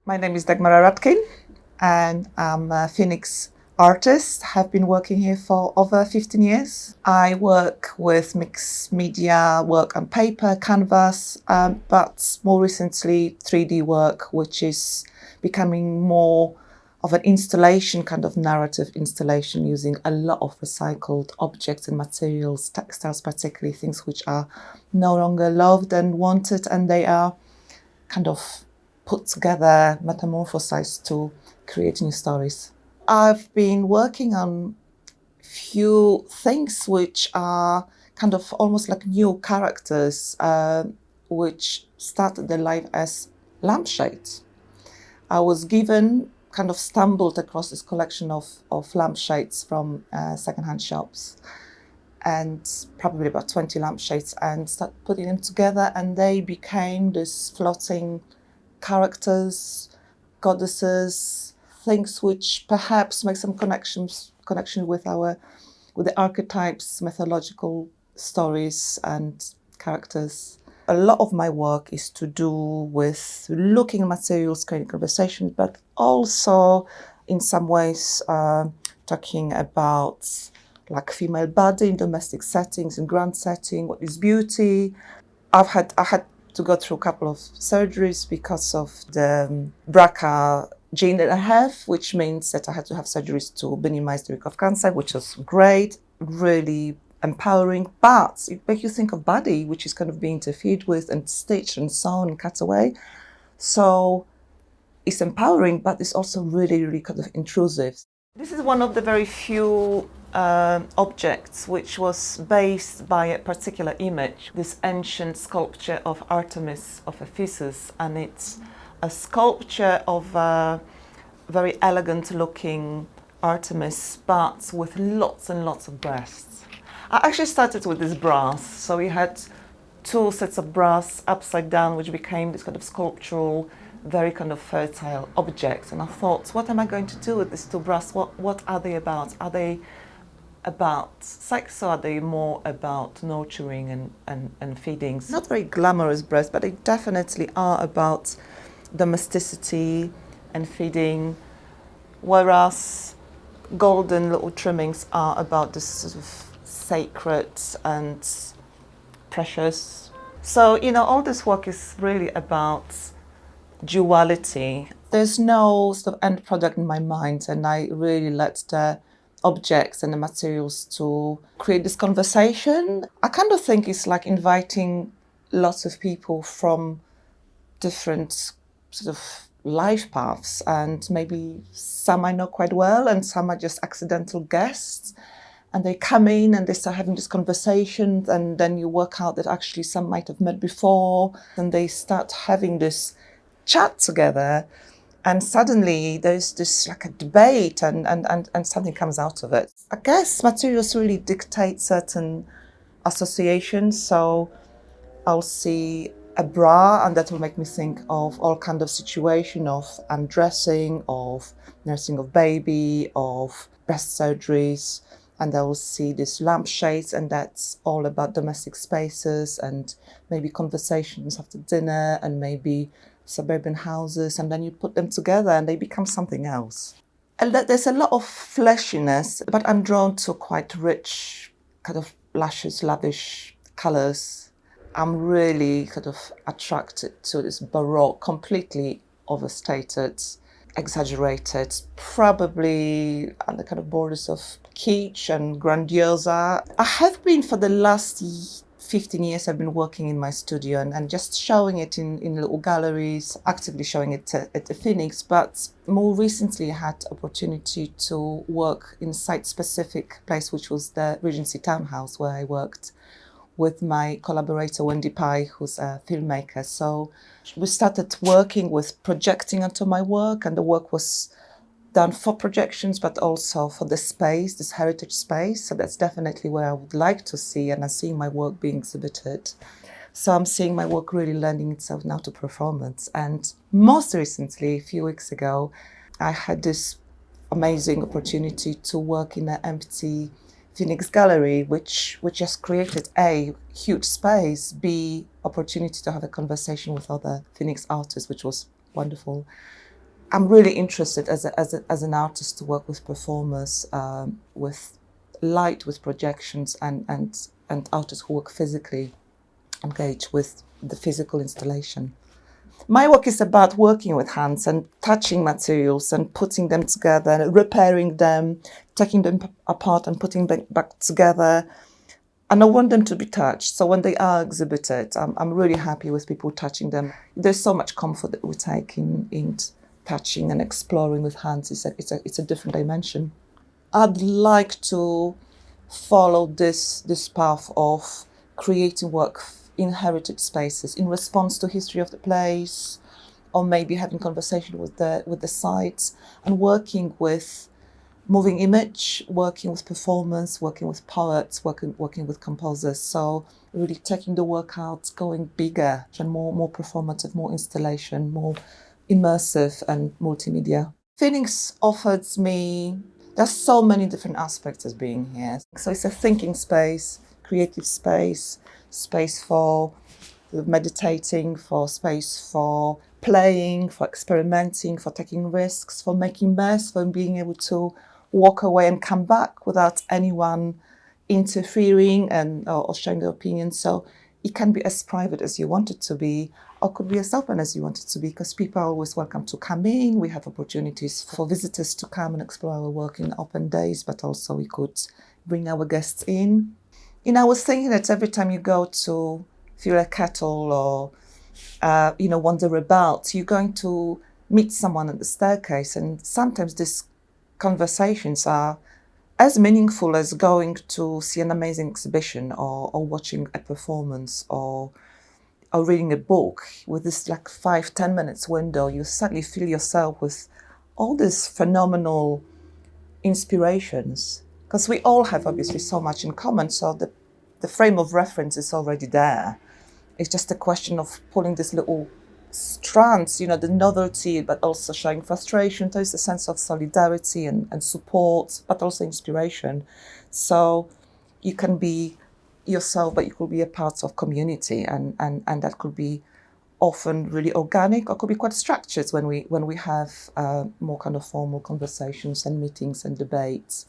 My name is Dagmara Rudkin and I'm a Phoenix artist. Have been working here for over 15 years. I work with mixed media, work on paper, canvas, but more recently 3D work, which is becoming more of an installation, kind of narrative installation, using a lot of recycled objects and materials, textiles particularly, things which are no longer loved and wanted, and they are kind of put together, metamorphosized to create new stories. I've been working on few things which are kind of almost like new characters, which started their life as lampshades. I was given, kind of stumbled across this collection of lampshades from secondhand shops, and probably about 20 lampshades, and started putting them together, and they became this floating characters, goddesses, things which perhaps make some connection with the archetypes, mythological stories and characters. A lot of my work is to do with looking at materials, creating conversation, but also in some ways talking about like female body in domestic settings, in grand setting, what is beauty. I had to go through a couple of surgeries because of the BRCA gene that I have, which means that I had to have surgeries to minimize the risk of cancer, which was great, really empowering. But it makes you think of body, which is kind of being interfered with and stitched and sewn and cut away. So it's empowering, but it's also really, really kind of intrusive. This is one of the very few objects which was based by a particular image, this ancient sculpture of Artemis of Ephesus, and it's a sculpture of a very elegant looking Artemis, but with lots and lots of breasts. I actually started with this brass, so we had two sets of brass upside down, which became this kind of sculptural, very kind of fertile objects. And I thought, what am I going to do with these two brass? What are they about? Are they about sex, or are they more about nurturing and feeding? Not very glamorous breasts, but they definitely are about domesticity and feeding, whereas golden little trimmings are about this sort of sacred and precious. So, all this work is really about duality. There's no sort of end product in my mind, and I really let the objects and the materials to create this conversation. I kind of think it's like inviting lots of people from different sort of life paths, and maybe some I know quite well and some are just accidental guests, and they come in and they start having this conversation, and then you work out that actually some might have met before, and they start having this chat together, and suddenly there's this like a debate and something comes out of it. I guess materials really dictate certain associations, so I'll see a bra and that will make me think of all kind of situation of undressing, of nursing of baby, of breast surgeries, and I will see these lampshades, and that's all about domestic spaces and maybe conversations after dinner and maybe suburban houses, and then you put them together and they become something else. And there's a lot of fleshiness, but I'm drawn to quite rich, kind of luscious, lavish colours. I'm really kind of attracted to this Baroque, completely overstated, exaggerated, probably on the kind of borders of kitsch and grandiosa. I have been for the last 15 years, I've been working in my studio and just showing it in little galleries, actively showing it at the Phoenix. But more recently, I had opportunity to work in a site-specific place, which was the Regency Townhouse, where I worked with my collaborator, Wendy Pye, who's a filmmaker. So we started working with projecting onto my work, and the work was done for projections, but also for the space, this heritage space. So that's definitely where I would like to see, and I'm seeing my work being exhibited. So I'm seeing my work really lending itself now to performance. And most recently, a few weeks ago, I had this amazing opportunity to work in an empty Phoenix gallery, which just created A, huge space, B, opportunity to have a conversation with other Phoenix artists, which was wonderful. I'm really interested as an artist to work with performers, with light, with projections, and artists who work physically, engage with the physical installation. My work is about working with hands and touching materials and putting them together, repairing them, taking them apart and putting them back together. And I want them to be touched. So when they are exhibited, I'm really happy with people touching them. There's so much comfort that we take in touching and exploring with hands. It's a different dimension. I'd like to follow this path of creating work in heritage spaces in response to history of the place, or maybe having conversation with the sites and working with moving image, working with performance, working with poets, working with composers. So really taking the work out, going bigger and more performative, more installation, more immersive and multimedia. Phoenix offers me, there's so many different aspects of being here. So it's a thinking space, creative space, space for meditating, for space for playing, for experimenting, for taking risks, for making mess, for being able to walk away and come back without anyone interfering or sharing their opinion. So it can be as private as you want it to be, or could be as open as you want it to be, because people are always welcome to come in. We have opportunities for visitors to come and explore our work in open days, but also we could bring our guests in. I was thinking that every time you go to feel a kettle or wander about, you're going to meet someone at the staircase, and sometimes these conversations are as meaningful as going to see an amazing exhibition or watching a performance or reading a book. With this like 5-10 minutes window, you suddenly feel yourself with all these phenomenal inspirations, because we all have obviously so much in common, so the frame of reference is already there. It's just a question of pulling these little strands, the novelty, but also showing frustration. There's a sense of solidarity and support, but also inspiration. So you can be yourself, but you could be a part of community, and that could be often really organic, or could be quite structured when we have more kind of formal conversations and meetings and debates.